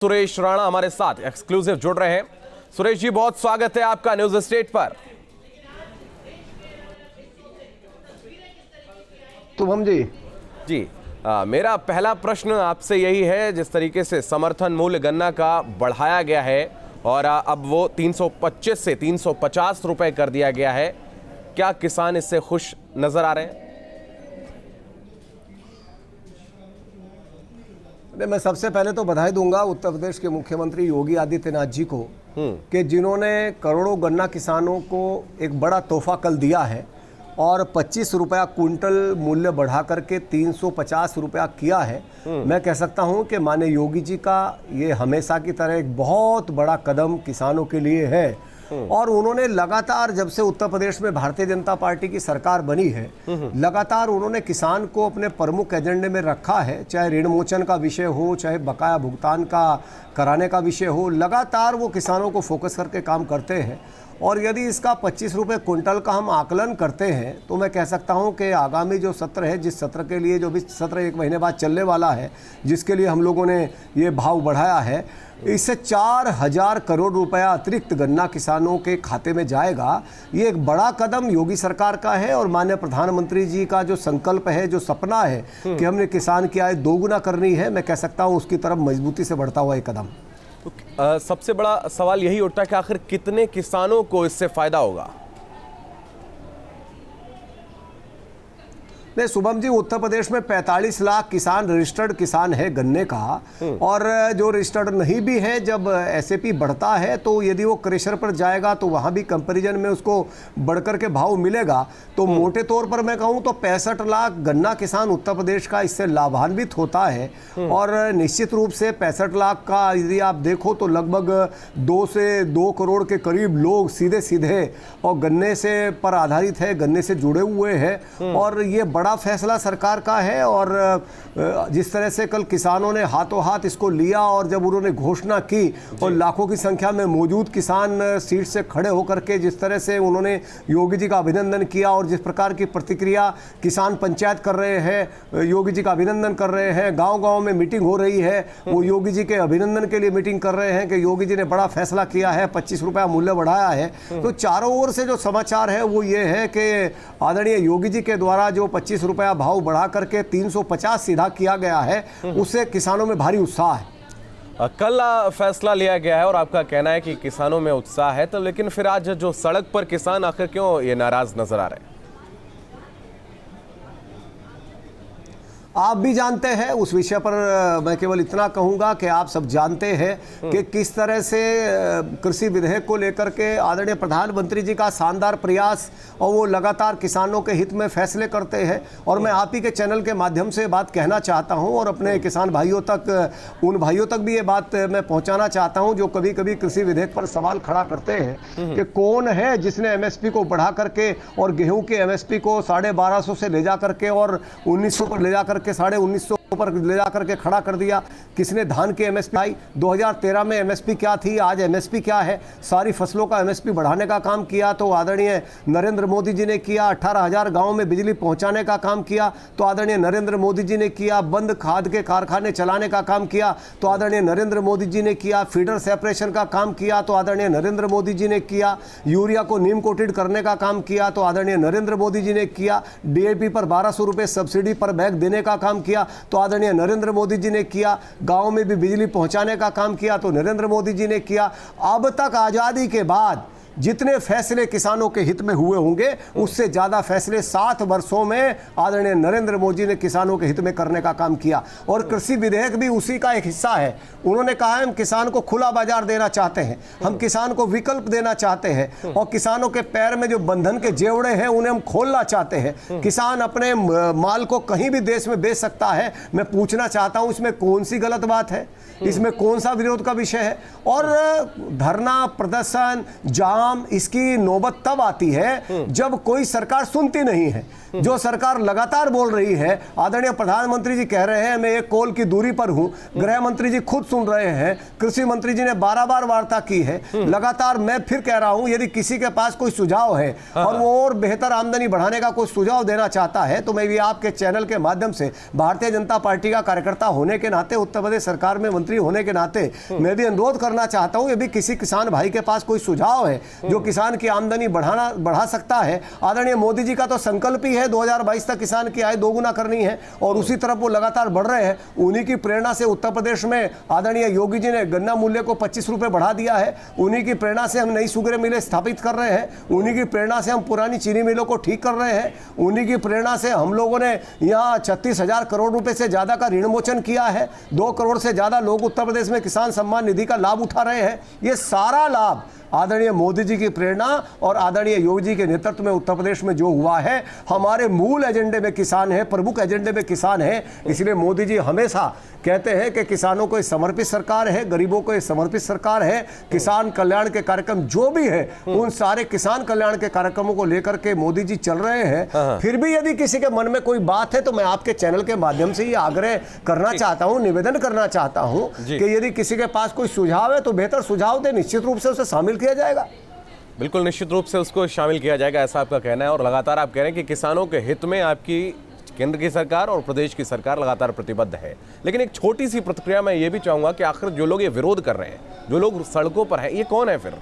सुरेश राणा हमारे साथ एक्सक्लूसिव जुड़ रहे हैं। सुरेश जी, बहुत स्वागत है आपका न्यूज स्टेट पर। शुभम जी मेरा पहला प्रश्न आपसे यही है, जिस तरीके से समर्थन मूल्य गन्ना का बढ़ाया गया है और अब वो 325 से 350 रुपए कर दिया गया है, क्या किसान इससे खुश नजर आ रहे हैं? मैं सबसे पहले तो बधाई दूंगा उत्तर प्रदेश के मुख्यमंत्री योगी आदित्यनाथ जी को कि जिन्होंने करोड़ों गन्ना किसानों को एक बड़ा तोहफा कल दिया है और 25 रुपया क्विंटल मूल्य बढ़ा करके 350 रुपया किया है। मैं कह सकता हूं कि माननीय योगी जी का ये हमेशा की तरह एक बहुत बड़ा कदम किसानों के लिए है और उन्होंने लगातार, जब से उत्तर प्रदेश में भारतीय जनता पार्टी की सरकार बनी है, लगातार उन्होंने किसान को अपने प्रमुख एजेंडे में रखा है। चाहे ऋण मोचन का विषय हो, चाहे बकाया भुगतान का कराने का विषय हो, लगातार वो किसानों को फोकस करके काम करते हैं। और यदि इसका 25 रुपये क्विंटल का हम आकलन करते हैं तो मैं कह सकता हूं कि आगामी जो सत्र है, जिस सत्र के लिए, जो भी सत्र एक महीने बाद चलने वाला है, जिसके लिए हम लोगों ने ये भाव बढ़ाया है, इससे 4000 करोड़ रुपया अतिरिक्त गन्ना किसानों के खाते में जाएगा। ये एक बड़ा कदम योगी सरकार का है और माननीय प्रधानमंत्री जी का जो संकल्प है, जो सपना है कि हमने किसान की आय दोगुना करनी है, मैं कह सकता हूँ उसकी तरफ मजबूती से बढ़ता हुआ एक कदम। सबसे बड़ा सवाल यही उठता है कि आखिर कितने किसानों को इससे फायदा होगा? नहीं शुभम जी, उत्तर प्रदेश में 45 लाख किसान रजिस्टर्ड किसान है गन्ने का, और जो रजिस्टर्ड नहीं भी है, जब एसएपी बढ़ता है तो यदि वो क्रेशर पर जाएगा तो वहाँ भी कंपैरिजन में उसको बढ़कर के भाव मिलेगा। तो मोटे तौर पर मैं कहूँ तो 65 लाख गन्ना किसान उत्तर प्रदेश का इससे लाभान्वित होता है। और निश्चित रूप से 65 लाख का यदि आप देखो तो लगभग 2 से 2 करोड़ के करीब लोग सीधे सीधे और गन्ने से पर आधारित है, गन्ने से जुड़े हुए हैं। और ये बड़ा फैसला सरकार का है और जिस तरह से कल किसानों ने हाथों हाथ इसको लिया और जब उन्होंने घोषणा की और लाखों की संख्या में मौजूद किसान सीट से खड़े होकर के जिस तरह से उन्होंने योगी जी का अभिनंदन किया और जिस प्रकार की प्रतिक्रिया किसान पंचायत कर रहे हैं, योगी जी का अभिनंदन कर रहे हैं, गांव-गांव में मीटिंग हो रही है, वो योगी जी के अभिनंदन के लिए मीटिंग कर रहे हैं कि योगी जी ने बड़ा फैसला किया है, 25 रुपया मूल्य बढ़ाया है। तो चारों ओर से जो समाचार है वो ये है कि आदरणीय योगी जी के द्वारा जो 25 रुपया भाव बढ़ा करके 350 सीधा किया गया है, उससे किसानों में भारी उत्साह है। कल फैसला लिया गया है और आपका कहना है कि किसानों में उत्साह है, तो लेकिन फिर आज जो सड़क पर किसान आखिर क्यों ये नाराज नजर आ रहे हैं? आप भी जानते हैं, उस विषय पर मैं केवल इतना कहूंगा कि आप सब जानते हैं कि किस तरह से कृषि विधेयक को लेकर के आदरणीय प्रधानमंत्री जी का शानदार प्रयास और वो लगातार किसानों के हित में फैसले करते हैं। और मैं आप ही के चैनल के माध्यम से बात कहना चाहता हूं और अपने किसान भाइयों तक, उन भाइयों तक भी ये बात मैं पहुंचाना चाहता हूं जो कभी कभी कृषि विधेयक पर सवाल खड़ा करते हैं कि कौन है जिसने एमएसपी को बढ़ा करके और गेहूं के एमएसपी को 1250 से ले जा करके और 1900 पर ले जा करके 1950 पर ले जाकर के खड़ा कर दिया। किसने धान की एमएसपी आई? 2013 में एमएसपी क्या थी, आज एमएसपी क्या है? सारी फसलों का एमएसपी बढ़ाने का काम किया तो आदरणीय नरेंद्र मोदी जी ने किया। 18,000 गांव में बिजली पहुंचाने का काम किया तो आदरणीय नरेंद्र मोदी जी ने किया। बंद खाद के कारखाने चलाने का काम किया तो आदरणीय नरेंद्र मोदी जी ने किया। फीडर सेपरेशन का काम किया तो आदरणीय नरेंद्र मोदी जी ने किया। यूरिया को नीम कोटेड करने का काम किया तो आदरणीय नरेंद्र मोदी जी ने किया। डीएपी पर 1200 रुपये सब्सिडी पर बैग देने का काम किया तो आदरणीय नरेंद्र मोदी जी ने किया। गांव में भी बिजली पहुंचाने का काम किया तो नरेंद्र मोदी जी ने किया। अब तक आजादी के बाद जितने फैसले किसानों के हित में हुए होंगे उससे ज्यादा फैसले 7 वर्षों में आदरणीय नरेंद्र मोदी ने किसानों के हित में करने का काम किया। और कृषि विधेयक भी उसी का एक हिस्सा है। उन्होंने कहा है हम किसान को खुला बाजार देना चाहते हैं, हम किसान को विकल्प देना चाहते हैं और किसानों के पैर में जो बंधन के जेवड़े हैं उन्हें हम खोलना चाहते हैं। किसान अपने माल को कहीं भी देश में बेच सकता है। मैं पूछना चाहता हूं इसमें कौन सी गलत बात है, इसमें कौन सा विरोध का विषय है? और धरना प्रदर्शन, जाम काम, इसकी नौबत तब आती है जब कोई सरकार सुनती नहीं है। जो सरकार लगातार बोल रही है, आदरणीय प्रधानमंत्री जी कह रहे हैं मैं एक कॉल की दूरी पर हूं, गृह मंत्री जी खुद सुन रहे हैं, कृषि मंत्री जी ने 12 बार वार्ता की है, लगातार मैं फिर कह रहा हूं यदि किसी के पास कोई सुझाव है और वो और बेहतर आमदनी बढ़ाने का कोई सुझाव देना चाहता है तो मैं भी आपके चैनल के माध्यम से भारतीय जनता पार्टी का कार्यकर्ता होने के नाते, उत्तर प्रदेश सरकार में मंत्री होने के नाते मैं भी अनुरोध करना चाहता हूं, यदि किसी किसान भाई के पास कोई सुझाव है जो किसान की आमदनी बढ़ा सकता है। आदरणीय मोदी जी का तो संकल्प ही है 2022 तक किसान की आय दोगुना करनी है और उसी तरफ वो लगातार बढ़ रहे हैं। उन्हीं की प्रेरणा से उत्तर प्रदेश में आदरणीय योगी जी ने गन्ना मूल्य को 25 रुपए बढ़ा दिया है। उन्हीं की प्रेरणा से हम नई शुगर मिलें स्थापित कर रहे हैं। उन्हीं की प्रेरणा से हम पुरानी चीनी मिलों को ठीक कर रहे हैं। उन्हीं की प्रेरणा से हम लोगों ने यहाँ 36,000 करोड़ रुपए से ज्यादा का ऋण मोचन किया है। 2 करोड़ से ज्यादा लोग उत्तर प्रदेश में किसान सम्मान निधि का लाभ उठा रहे हैं। ये सारा लाभ आदरणीय मोदी जी की प्रेरणा और आदरणीय योगी जी के नेतृत्व में उत्तर प्रदेश में जो हुआ है। हमारे मूल एजेंडे में किसान है, प्रमुख एजेंडे में किसान है। इसलिए मोदी जी हमेशा कहते हैं कि किसानों को समर्पित सरकार है, गरीबों को समर्पित सरकार है। किसान कल्याण के कार्यक्रम जो भी है उन सारे किसान कल्याण के कार्यक्रमों को लेकर के मोदी जी चल रहे हैं। फिर भी यदि किसी के मन में कोई बात है तो मैं आपके चैनल के माध्यम से ये आग्रह करना चाहता हूं, निवेदन करना चाहता हूं कि यदि किसी के पास कोई सुझाव है तो बेहतर सुझाव दे, निश्चित रूप से उसे शामिल किया जाएगा। बिल्कुल निश्चित रूप से उसको शामिल किया जाएगा, ऐसा आपका कहना है। और लगातार आप कह रहे हैं कि किसानों के हित में आपकी केंद्र की सरकार और प्रदेश की सरकार लगातार प्रतिबद्ध है। लेकिन एक छोटी सी प्रतिक्रिया मैं ये भी चाहूंगा कि आखिर जो लोग ये विरोध कर रहे हैं, जो लोग सड़कों पर हैं, ये कौन है फिर?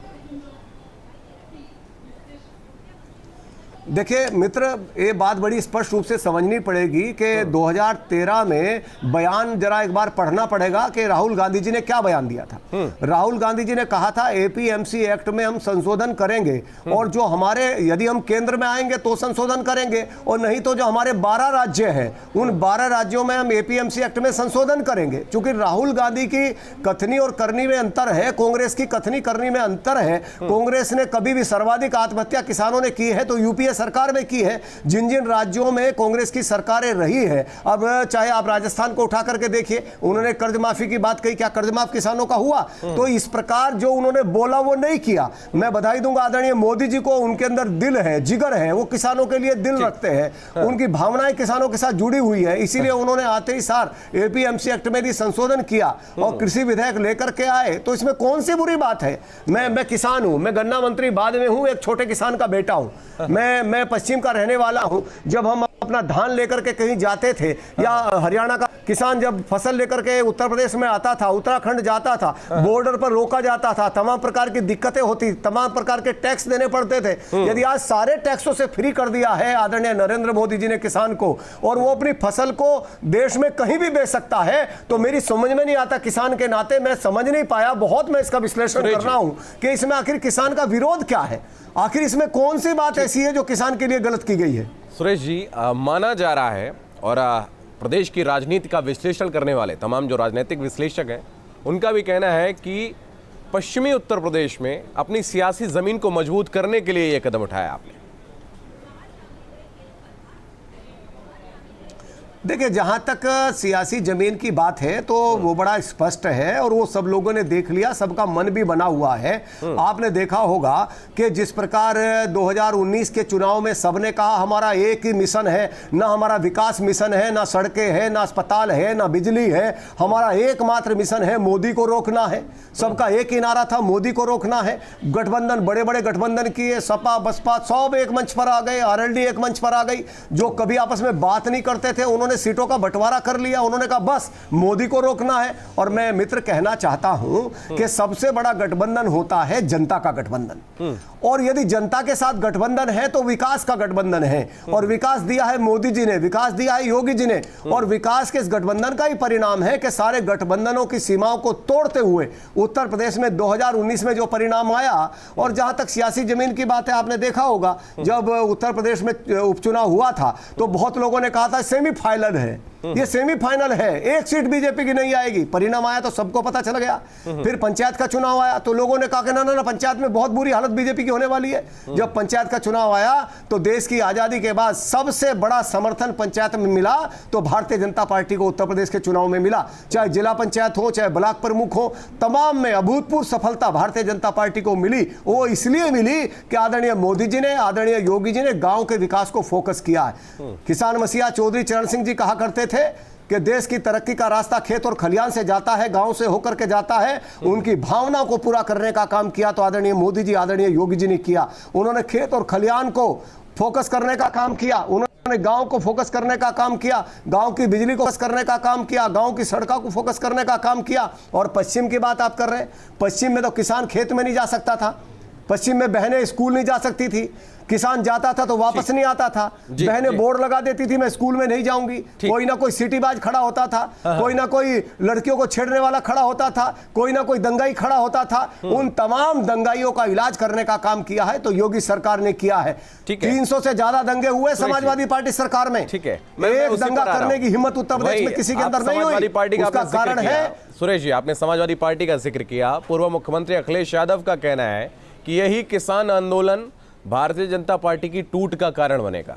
देखिए मित्र, ये बात बड़ी स्पष्ट रूप से समझनी पड़ेगी कि 2013 में बयान जरा एक बार पढ़ना पड़ेगा कि राहुल गांधी जी ने क्या बयान दिया था। राहुल गांधी जी ने कहा था एपीएमसी एक्ट में हम संशोधन करेंगे और जो हमारे, यदि हम केंद्र में आएंगे तो संशोधन करेंगे और नहीं तो जो हमारे 12 राज्य हैं उन 12 राज्यों में हम एपीएमसी एक्ट में संशोधन करेंगे। चूंकि राहुल गांधी की कथनी और करनी में अंतर है, कांग्रेस की कथनी करनी में अंतर है। कांग्रेस ने कभी भी सर्वाधिक आत्महत्या किसानों ने की है तो यूपीए सरकार में की है। जिन जिन राज्यों में कांग्रेस की सरकारें रही है, अब चाहे आप राजस्थान को उठा करके देखिए, उन्होंने कर्ज माफी की बात कही, क्या कर्ज माफ किसानों का हुआ? तो इस प्रकार जो उन्होंने बोला वो नहीं किया। मैं बधाई दूंगा आदरणीय मोदी जी को, उनके अंदर दिल है, जिगर है, वो किसानों के लिए दिल रखते हैं, उनकी भावनाएं किसानों के साथ जुड़ी हुई है। इसीलिए उन्होंने आते ही सार एपीएमसी एक्ट में भी संशोधन किया और कृषि विधेयक लेकर के आए। तो इसमें कौन सी बुरी बात है? मैं किसान हूं, मैं गन्ना मंत्री बाद में हूं, एक छोटे किसान का बेटा हूं, मैं पश्चिम का रहने वाला हूं। जब हम अपना धान लेकर के कहीं जाते थे या हरियाणा का किसान जब फसल लेकर के उत्तर प्रदेश में आता था, उत्तराखंड जाता था, बॉर्डर पर रोका जाता था, तमाम प्रकार की दिक्कतें होती, तमाम प्रकार के टैक्स देने पड़ते थे। यदि आज सारे टैक्सों से फ्री कर दिया है आदरणीय नरेंद्र मोदी जी ने किसान को और वो अपनी फसल को देश में कहीं भी बेच सकता है, तो मेरी समझ में नहीं आता, किसान के नाते मैं समझ नहीं पाया, बहुत मैं इसका विश्लेषण कर रहा हूं कि इसमें आखिर किसान का विरोध क्या है, आखिर इसमें कौन सी बात ऐसी है जो किसान के लिए गलत की गई है। सुरेश जी, माना जा रहा है और प्रदेश की राजनीति का विश्लेषण करने वाले तमाम जो राजनीतिक विश्लेषक हैं उनका भी कहना है कि पश्चिमी उत्तर प्रदेश में अपनी सियासी जमीन को मजबूत करने के लिए यह कदम उठाया आपने। देखिए, जहां तक सियासी जमीन की बात है तो वो बड़ा स्पष्ट है और वो सब लोगों ने देख लिया, सबका मन भी बना हुआ है। आपने देखा होगा कि जिस प्रकार 2019 के चुनाव में सबने कहा हमारा एक ही मिशन है, ना हमारा विकास मिशन है, ना सड़कें हैं, ना अस्पताल है, ना बिजली है, हमारा एकमात्र मिशन है मोदी को रोकना है। सबका एक ही नारा था, मोदी को रोकना है। गठबंधन, बड़े बड़े गठबंधन किए, सपा बसपा सब एक मंच पर आ गए, आरएलडी एक मंच पर आ गई। जो कभी आपस में बात नहीं करते थे उन्होंने सीटों का बंटवारा कर लिया, उन्होंने कहा बस मोदी को रोकना है। और मैं मित्र कहना चाहता हूं कि सबसे बड़ा गठबंधन होता है जनता का गठबंधन, और यदि जनता के साथ गठबंधन है तो विकास का गठबंधन है। और विकास दिया है मोदी जी ने, विकास दिया है योगी जी ने, और विकास के इस गठबंधन का ही परिणाम है कि सारे गठबंधनों की सीमाओं को तोड़ते हुए उत्तर प्रदेश में 2019 में जो परिणाम आया। और जहां तक सियासी जमीन की बात है, आपने देखा होगा जब उत्तर प्रदेश में उपचुनाव हुआ था तो बहुत लोगों ने कहा था सेमीफाइनल है, ये सेमीफाइनल है, एक सीट बीजेपी की नहीं आएगी। परिणाम आया तो सबको पता चल गया। फिर पंचायत का चुनाव आया तो लोगों ने कहा कि ना ना ना, पंचायत में बहुत बुरी हालत बीजेपी की होने वाली है। जब पंचायत का चुनाव आया तो देश की आजादी के बाद सबसे बड़ा समर्थन पंचायत में मिला तो भारतीय जनता पार्टी को उत्तर प्रदेश के चुनाव में मिला। चाहे जिला पंचायत हो, चाहे ब्लॉक प्रमुख हो, तमाम में अभूतपूर्व सफलता भारतीय जनता पार्टी को मिली। वो इसलिए मिली कि आदरणीय मोदी जी ने, आदरणीय योगी जी ने गांव के विकास को फोकस किया है। किसान मसीहा चौधरी चरण सिंह जी कहा करते थे कि देश की तरक्की का रास्ता खेत और खलियान से जाता है, गांव से होकर के जाता है। उनकी भावना को पूरा करने का काम किया तो आदरणीय मोदी जी, आदरणीय योगी जी ने किया। उन्होंने खेत और खलियान को फोकस करने का काम किया, उन्होंने गांव को फोकस करने का काम किया, गांव की बिजली को फोकस करने का काम किया, गांव की सड़कों को फोकस करने का काम किया। और पश्चिम की बात आप कर रहे हैं, पश्चिम में तो किसान खेत में नहीं जा सकता था, पश्चिम में बहनें स्कूल नहीं जा सकती थी, किसान जाता था तो वापस नहीं आता था, बहनें बोर्ड लगा देती थी मैं स्कूल में नहीं जाऊंगी, कोई ना कोई सिटीबाज खड़ा होता था, कोई ना कोई लड़कियों को छेड़ने वाला खड़ा होता था, कोई ना कोई दंगाई खड़ा होता था। उन तमाम दंगाइयों का इलाज करने का काम किया है तो योगी सरकार ने किया है। 300 से ज्यादा दंगे हुए समाजवादी पार्टी सरकार में। ठीक है, एक दंगा करने की हिम्मत उत्तर प्रदेश में किसी के अंदर नहीं हुई। उसका कारण है, सुरेश जी, आपने समाजवादी पार्टी का जिक्र किया। पूर्व मुख्यमंत्री अखिलेश यादव का कहना है कि यही किसान आंदोलन भारतीय जनता पार्टी की टूट का कारण बनेगा।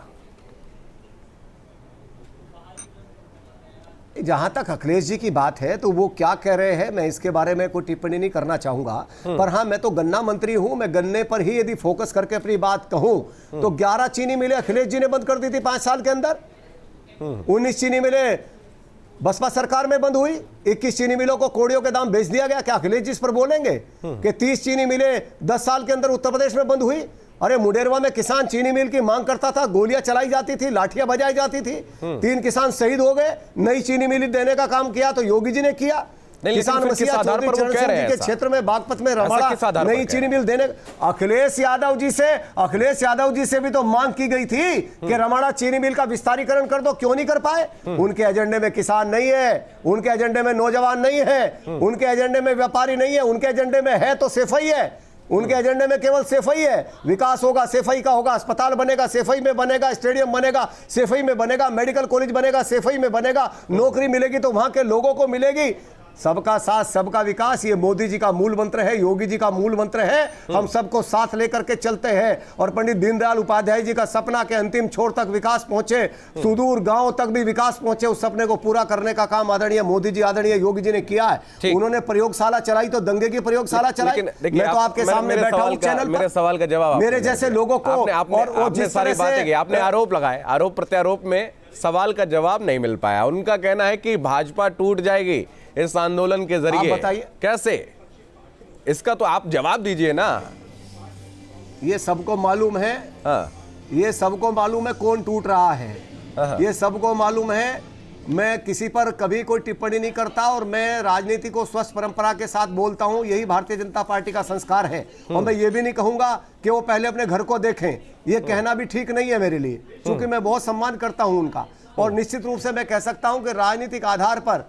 जहां तक अखिलेश जी की बात है तो वो क्या कह रहे हैं मैं इसके बारे में कोई टिप्पणी नहीं करना चाहूंगा, पर हां, मैं तो गन्ना मंत्री हूं। मैं गन्ने पर ही यदि फोकस करके अपनी बात कहूं तो 11 चीनी मिलें अखिलेश जी ने बंद कर दी थी 5 साल के अंदर। 19 चीनी मिलें बसपा सरकार में बंद हुई। 21 चीनी मिलों को कोड़ियों के दाम बेच दिया गया। क्या अखिलेश जी इस पर बोलेंगे कि 30 चीनी मिलें 10 साल के अंदर उत्तर प्रदेश में बंद हुई? अरे मुडेरवा में किसान चीनी मिल की मांग करता था, गोलियां चलाई जाती थी, लाठियां बजाई जाती थी, 3 किसान शहीद हो गए। नई चीनी मिल देने का काम किया तो योगी जी ने किया। किसान मसीहा चौधरी चरण सिंह जी के क्षेत्र में बागपत में रमाड़ा नई चीनी मिल देने, अखिलेश यादव जी से भी तो मांग की गई थी कि रमाड़ा चीनी मिल का विस्तारीकरण कर दो, क्यों नहीं कर पाए? उनके एजेंडे में किसान नहीं है, उनके एजेंडे में नौजवान नहीं है, उनके एजेंडे में व्यापारी नहीं है, उनके एजेंडे में है तो सफाई है। उनके एजेंडे में केवल सफाई है। विकास होगा सफाई का होगा, अस्पताल बनेगा सफाई में बनेगा, स्टेडियम बनेगा सफाई में बनेगा, मेडिकल कॉलेज बनेगा सफाई में बनेगा, नौकरी मिलेगी तो वहां के लोगों को मिलेगी। सबका साथ सबका विकास, ये मोदी जी का मूल मंत्र है, योगी जी का मूल मंत्र है। हम सबको साथ लेकर के चलते हैं और पंडित दीनदयाल उपाध्याय जी का सपना के अंतिम छोर तक विकास पहुंचे, सुदूर गांव तक भी विकास पहुंचे, उस सपने को पूरा करने का काम आदरणीय मोदी जी, आदरणीय योगी जी ने किया है। उन्होंने प्रयोगशाला चलाई तो दंगे की प्रयोगशाला चलाई। मैं तो आपके सामने बैठा हूं चैनल पर, मेरे सवाल का जवाब मेरे जैसे लोगों को और जिस सारी बातें की आपने आरोप लगाए, आरोप प्रत्यारोप में सवाल का जवाब नहीं मिल पाया। उनका कहना है कि भाजपा टूट जाएगी इस आंदोलन के जरिए। बताइए कैसे? इसका तो आप जवाब दीजिए ना। ये सबको मालूम है, ये सबको मालूम है कौन टूट रहा है, ये सबको मालूम है। मैं किसी पर कभी कोई टिप्पणी नहीं करता और मैं राजनीति को स्वस्थ परंपरा के साथ बोलता हूं, यही भारतीय जनता पार्टी का संस्कार है। और मैं ये भी नहीं कहूंगा कि वो पहले अपने घर को देखें, ये कहना भी ठीक नहीं है मेरे लिए, क्योंकि मैं बहुत सम्मान करता हूं उनका। और निश्चित रूप से मैं कह सकता हूं कि राजनीतिक आधार पर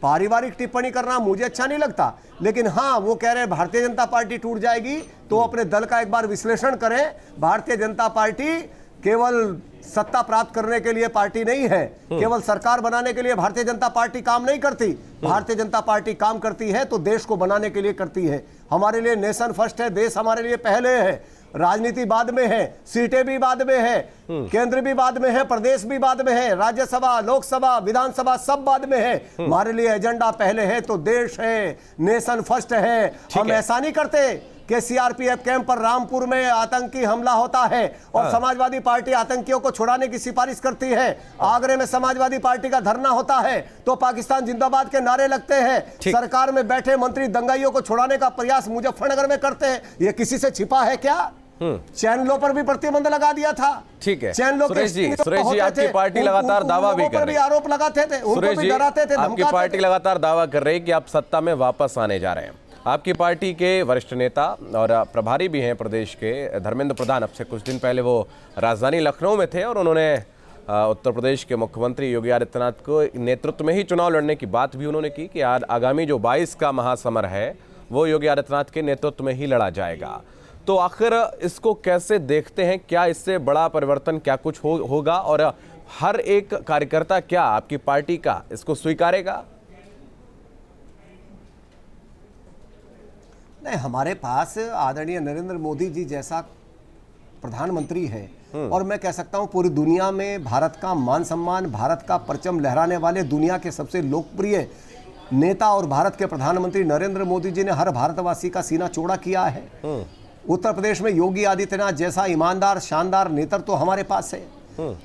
पारिवारिक टिप्पणी करना मुझे अच्छा नहीं लगता, लेकिन हाँ, वो कह रहे हैं भारतीय जनता पार्टी टूट जाएगी तो अपने दल का एक बार विश्लेषण करें। भारतीय जनता पार्टी केवल सत्ता प्राप्त करने के लिए पार्टी नहीं है, केवल सरकार बनाने के लिए भारतीय जनता पार्टी काम नहीं करती। भारतीय जनता पार्टी काम करती है तो देश को बनाने के लिए करती है। हमारे लिए नेशन फर्स्ट है, देश हमारे लिए पहले है, राजनीति बाद में है, सीटें भी बाद में है, केंद्र भी बाद में है, प्रदेश भी बाद में है, राज्यसभा, लोकसभा, विधानसभा सब बाद में है। हमारे लिए एजेंडा पहले है तो देश है, नेशन फर्स्ट है। हम ऐसा नहीं करते कि सीआरपीएफ कैंप पर रामपुर में आतंकी हमला होता है और समाजवादी पार्टी आतंकियों को छुड़ाने की सिफारिश करती है। आगरे में समाजवादी पार्टी का धरना होता है तो पाकिस्तान जिंदाबाद के नारे लगते हैं। सरकार में बैठे मंत्री दंगाइयों को छुड़ाने का प्रयास मुजफ्फरनगर में करते हैं। ये किसी से छिपा है क्या? चैनलों पर भी प्रतिबंध लगा दिया था। ठीक है चैनलों सुरेश जी, आपकी पार्टी लगातार दावा भी कर रही है, आरोप लगाते थे, उनको भी डराते थे, आपकी पार्टी लगातार दावा कर रही है कि आप सत्ता में वापस आने जा रहे हैं। आपकी पार्टी के वरिष्ठ नेता और प्रभारी भी हैं प्रदेश के धर्मेंद्र प्रधान, अब से कुछ दिन पहले वो राजधानी लखनऊ में थे और उन्होंने उत्तर प्रदेश के मुख्यमंत्री योगी आदित्यनाथ को नेतृत्व में ही चुनाव लड़ने की बात भी उन्होंने की कि आगामी जो 22 का महासमर है वो योगी आदित्यनाथ के नेतृत्व में ही लड़ा जाएगा। तो आखिर इसको कैसे देखते हैं? क्या इससे बड़ा परिवर्तन क्या कुछ होगा और हर एक कार्यकर्ता क्या आपकी पार्टी का इसको स्वीकारेगा? नहीं, हमारे पास आदरणीय नरेंद्र मोदी जी जैसा प्रधानमंत्री है और मैं कह सकता हूं पूरी दुनिया में भारत का मान सम्मान, भारत का परचम लहराने वाले दुनिया के सबसे लोकप्रिय नेता और भारत के प्रधानमंत्री नरेंद्र मोदी जी ने हर भारतवासी का सीना चौड़ा किया है। उत्तर प्रदेश में योगी आदित्यनाथ जैसा ईमानदार शानदार नेतृत्व तो हमारे पास है।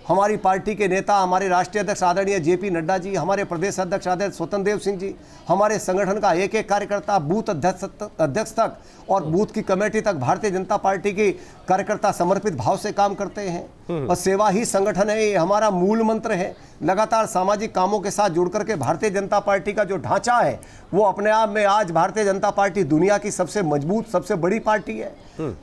हमारी पार्टी के नेता, हमारे राष्ट्रीय अध्यक्ष आदरणीय जेपी नड्डा जी, हमारे प्रदेश अध्यक्ष आदरणीय स्वतंत्र देव सिंह जी, हमारे संगठन का एक एक कार्यकर्ता बूथ अध्यक्ष तक और बूथ की कमेटी तक भारतीय जनता पार्टी के कार्यकर्ता समर्पित भाव से काम करते हैं और सेवा ही संगठन है, ये हमारा मूल मंत्र है। लगातार सामाजिक कामों के साथ जुड़ करके भारतीय जनता पार्टी का जो ढांचा है वो अपने आप में आज भारतीय जनता पार्टी दुनिया की सबसे मजबूत, सबसे बड़ी पार्टी है।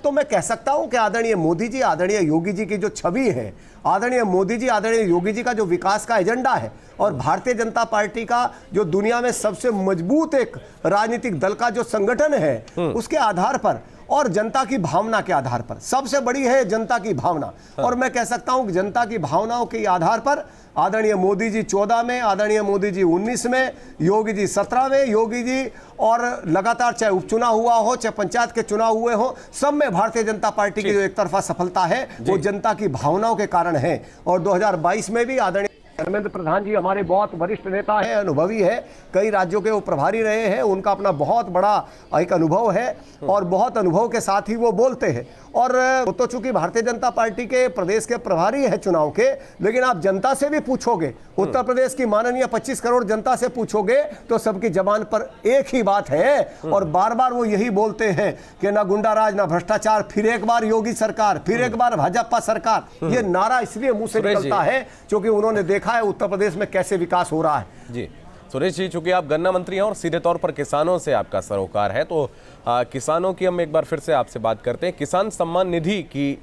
तो मैं कह सकता हूं कि आदरणीय मोदी जी, आदरणीय योगी जी की जो छवि है, आदरणीय मोदी जी, आदरणीय योगी जी का जो विकास का एजेंडा है और भारतीय जनता पार्टी का जो दुनिया में सबसे मजबूत एक राजनीतिक दल का जो संगठन है, उसके आधार पर और जनता की भावना के आधार पर, सबसे बड़ी है जनता की भावना। और मैं कह सकता हूं कि जनता की भावनाओं के आधार पर आदरणीय मोदी जी 14 में, आदरणीय मोदी जी 19 में, योगी जी 17 में, योगी जी और लगातार चाहे उपचुनाव हुआ हो, चाहे पंचायत के चुनाव हुए हो, सब में भारतीय जनता पार्टी की जो एक तरफा सफलता है वो जनता की भावनाओं के कारण है। और 2022 में भी आदरणीय धर्मेंद्र प्रधान जी हमारे बहुत वरिष्ठ नेता है, अनुभवी है, कई राज्यों के वो प्रभारी रहे हैं, उनका अपना बहुत बड़ा एक अनुभव है और बहुत अनुभव के साथ ही वो बोलते हैं। और वो तो चूंकि भारतीय जनता पार्टी के प्रदेश के प्रभारी है चुनाव के, लेकिन आप जनता से भी पूछोगे, उत्तर प्रदेश की माननीय 25 करोड़ जनता से पूछोगे तो सबकी जबान पर एक ही बात है और बार बार वो यही बोलते हैं कि ना गुंडाराज ना भ्रष्टाचार, फिर एक बार योगी सरकार, फिर एक बार भाजपा सरकार। ये नारा इसलिए मुंह से निकलता है क्योंकि उन्होंने देखा है उत्तर प्रदेश में कैसे विकास हो रहा है। जी सुरेश जी, चूंकि आप गन्ना मंत्री हैं और सीधे तौर पर किसानों से आपका सरोकार है, तो किसानों की हम एक बार फिर से आपसे बात करते हैं। किसान सम्मान निधि की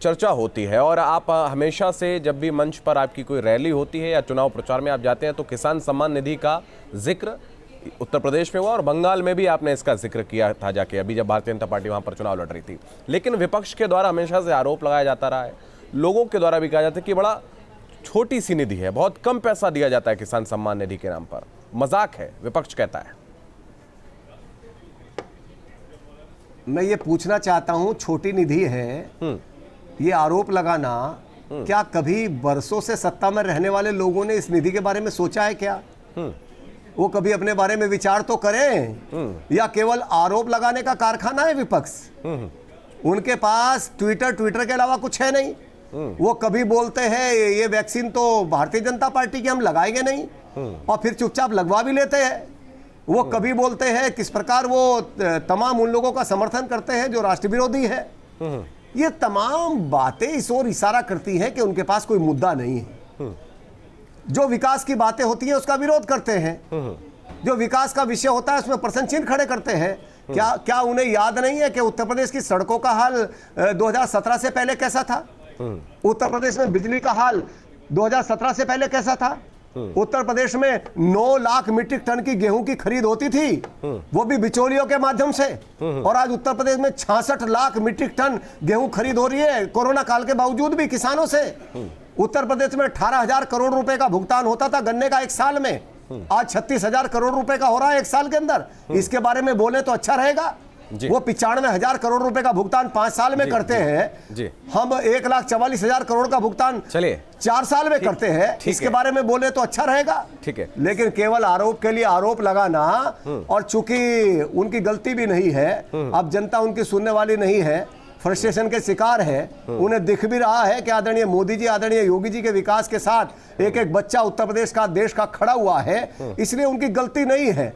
चर्चा होती है और आप हमेशा से जब भी मंच पर आपकी कोई रैली होती है या चुनाव प्रचार में आप जाते हैं तो किसान सम्मान निधि का जिक्र उत्तर प्रदेश में हुआ और बंगाल में भी आपने इसका जिक्र किया था जाके, अभी जब भारतीय जनता पार्टी वहां पर चुनाव लड़ रही थी। लेकिन विपक्ष के द्वारा हमेशा से आरोप लगाया जाता रहा है, लोगों के द्वारा भी कहा जाता है कि बड़ा छोटी सी निधि है, बहुत कम पैसा दिया जाता है किसान सम्मान निधि के नाम पर, मजाक है, विपक्ष कहता है। मैं ये पूछना चाहता हूं, छोटी निधि है, ये आरोप लगाना, क्या कभी बरसों से सत्ता में रहने वाले लोगों ने इस निधि के बारे में सोचा है क्या? वो कभी अपने बारे में विचार तो करें, या केवल आरोप लगाने का कारखाना है विपक्ष? उनके पास ट्विटर के अलावा कुछ है नहीं। वो कभी बोलते हैं ये वैक्सीन तो भारतीय जनता पार्टी की, हम लगाएंगे नहीं, और फिर चुपचाप लगवा भी लेते हैं। वो कभी बोलते हैं किस प्रकार वो तमाम उन लोगों का समर्थन करते हैं जो राष्ट्र विरोधी है। ये तमाम बातें इस ओर इशारा करती हैं कि उनके पास कोई मुद्दा नहीं है। जो विकास की बातें होती है उसका विरोध करते हैं, जो विकास का विषय होता है उसमें प्रश्न चिन्ह खड़े करते हैं। क्या उन्हें याद नहीं है कि उत्तर प्रदेश की सड़कों का हाल 2017 से पहले कैसा था? उत्तर प्रदेश में बिजली का हाल 2017 से पहले कैसा था? उत्तर प्रदेश में 9 लाख मीट्रिक टन की गेहूं की खरीद होती थी, वो भी बिचौलियों के माध्यम से, और आज उत्तर प्रदेश में 66 लाख मीट्रिक टन गेहूं खरीद हो रही है कोरोना काल के बावजूद भी किसानों से। उत्तर प्रदेश में 18,000 करोड़ रुपए का भुगतान होता था गन्ने का एक साल में, आज 36,000 करोड़ रुपए का हो रहा है एक साल के अंदर। इसके बारे में बोले तो अच्छा रहेगा। वो 95,000 करोड़ रुपए का भुगतान 5 साल में करते हैं, हम 1,44,000 करोड़ का भुगतान चलिए 4 साल में करते हैं। इसके बारे में बोले तो अच्छा रहेगा। ठीक है, लेकिन केवल आरोप के लिए आरोप लगाना, और चूंकि उनकी गलती भी नहीं है, अब जनता उनकी सुनने वाली नहीं है, फ्रस्ट्रेशन के शिकार है, उन्हें दिख भी रहा है कि आदरणीय मोदी जी, आदरणीय योगी जी के विकास के साथ एक एक बच्चा उत्तर प्रदेश का, देश का खड़ा हुआ है, इसलिए उनकी गलती नहीं है।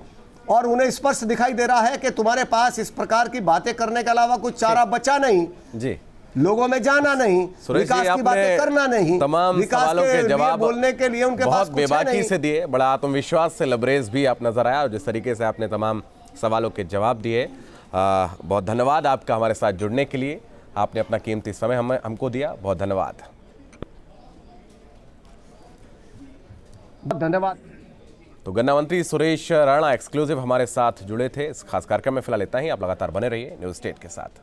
और उन्हें स्पष्ट दिखाई दे रहा है कि तुम्हारे पास इस प्रकार की बातें करने के अलावा कुछ चारा बचा नहीं जी, लोगों में जाना नहीं, विकास की बातें करना नहीं, तमाम सवालों के जवाब बोलने के लिए उनके पास बेबाकी से दिए, बड़ा आत्मविश्वास से लबरेज भी आप नजर आया, और जिस तरीके से आपने तमाम सवालों के जवाब दिए, बहुत धन्यवाद आपका हमारे साथ जुड़ने के लिए। आपने अपना कीमती समय हमको दिया, बहुत धन्यवाद। धन्यवाद। तो गन्ना मंत्री सुरेश राणा एक्सक्लूसिव हमारे साथ जुड़े थे इस खास कार्यक्रम में। फिलहाल इतना ही, आप लगातार बने रहिए न्यूज़ स्टेट के साथ।